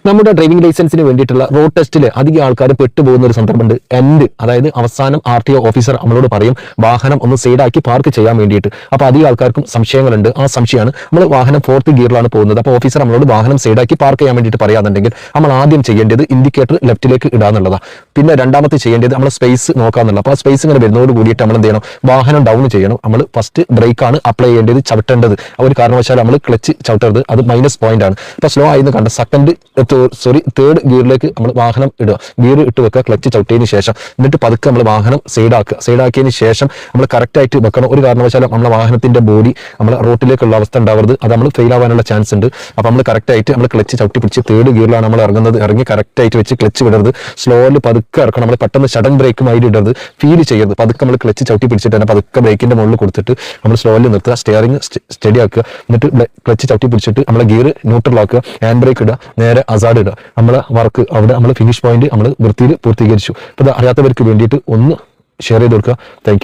നമ്മുടെ ഡ്രൈവിംഗ് ലൈസൻസിന് വേണ്ടിയിട്ടുള്ള റോഡ് ടെസ്റ്റിൽ അധികം ആൾക്കാർ പെട്ടുപോകുന്ന ഒരു സന്ദർഭമുണ്ട്. അതായത് അവസാനം RTO ഓഫീസർ നമ്മളോട് പറയും വാഹനം ഒന്ന് സൈഡാക്കി പാർക്ക് ചെയ്യാൻ വേണ്ടിയിട്ട്. അപ്പോൾ അധികം ആൾക്കാർക്കും സംശയങ്ങളുണ്ട്. ആ സംശയമാണ് നമ്മൾ വാഹനം 4th ഗിയറിലാണ് പോകുന്നത്. അപ്പോൾ ഓഫീസർ നമ്മളോട് വാഹനം സൈഡാക്കി പാർക്ക് ചെയ്യാൻ വേണ്ടിയിട്ട് പറയാന്നുണ്ടെങ്കിൽ നമ്മൾ ആദ്യം ചെയ്യേണ്ടത് ഇൻഡിക്കേറ്റർ ലെഫ്റ്റിലേക്ക് ഇടാന്നുള്ളതാണ്. പിന്നെ രണ്ടാമത്തെ ചെയ്യേണ്ടത് നമ്മൾ സ്പേസ് നോക്കാന്നുള്ളത്. അപ്പോൾ ആ സ്പേസ് ഇങ്ങനെ വരുന്നതോട് കൂടിയിട്ട് നമ്മൾ എന്ത് ചെയ്യണം, വാഹനം ഡൗൺ ചെയ്യണം. നമ്മൾ ഫസ്റ്റ് ബ്രേക്കാണ് അപ്ലൈ ചെയ്യേണ്ടത്, ചവിട്ടേണ്ടത്. ഒരു കാരണവശാലും നമ്മൾ ക്ലച്ച് ചവിട്ടരുത്, അത് -പോയിന്റ് ആണ്. അപ്പോൾ സ്ലോ ആയിരുന്നു കണ്ട തേർഡ് ഗിയറിലേക്ക് നമ്മൾ വാഹനം ഇടുക, ഗിയർ ഇട്ട് വെക്കുക, ക്ലച്ച് ചവിട്ടിയതിന് ശേഷം എന്നിട്ട് പതുക്കെ നമ്മൾ വാഹനം സൈഡാക്കിയതിന് ശേഷം നമ്മൾ കറക്റ്റ് ആയിട്ട് വെക്കണം. ഒരു കാരണവശാലും നമ്മളെ വാഹനത്തിന്റെ ബോഡി നമ്മളെ റോട്ടിലേക്കുള്ള അവസ്ഥ ഉണ്ടാവരുത്, അത് നമ്മൾ ഫെയിൽ ആവാനുള്ള ചാൻസ് ഉണ്ട്. അപ്പോൾ നമ്മൾ കറക്റ്റ് ആയിട്ട് നമ്മൾ ക്ലച്ച് ചവിട്ടി പിടിച്ച് തേർഡ് ഗിയറിലാണ് നമ്മൾ ഇറങ്ങുന്നത്. ഇറങ്ങി കറക്റ്റ് ആയിട്ട് വെച്ച് ക്ലച്ച് വിടരുത്, സ്ലോയിൽ പതുക്കെ ഇറക്കണം. നമ്മൾ പെട്ടെന്ന് സഡൻ ബ്രേക്കുമായിട്ട് ഇടരുത്, ഫീൽ ചെയ്യരുത്. പതുക്കെ നമ്മൾ ക്ലച്ച് ചവിട്ടി പിടിച്ചിട്ട് തന്നെ പതുക്കെ ബ്രേക്കിന്റെ മുകളിൽ കൊടുത്തിട്ട് നമ്മൾ സ്ലോയിൽ നിർത്തുക, സ്റ്റിയറിംഗ് സ്റ്റഡി ആക്കുക. എന്നിട്ട് ക്ലച്ച് ചവിട്ടി പിടിച്ചിട്ട് നമ്മളെ ഗിയർ ന്യൂട്രൽ ആക്കുക, ഹാൻഡ് ബ്രേക്ക് ഇടുക, നേരെ അസാഡ് ഇടുക. നമ്മളെ വർക്ക് അവിടെ നമ്മൾ ഫിനിഷ് പോയിന്റ് നമ്മൾ വൃത്തിയിൽ പൂർത്തീകരിച്ചു. അപ്പോൾ അറിയാത്തവർക്ക് വേണ്ടിയിട്ട് ഒന്ന് ഷെയർ ചെയ്ത് കൊടുക്കുക. Thank you.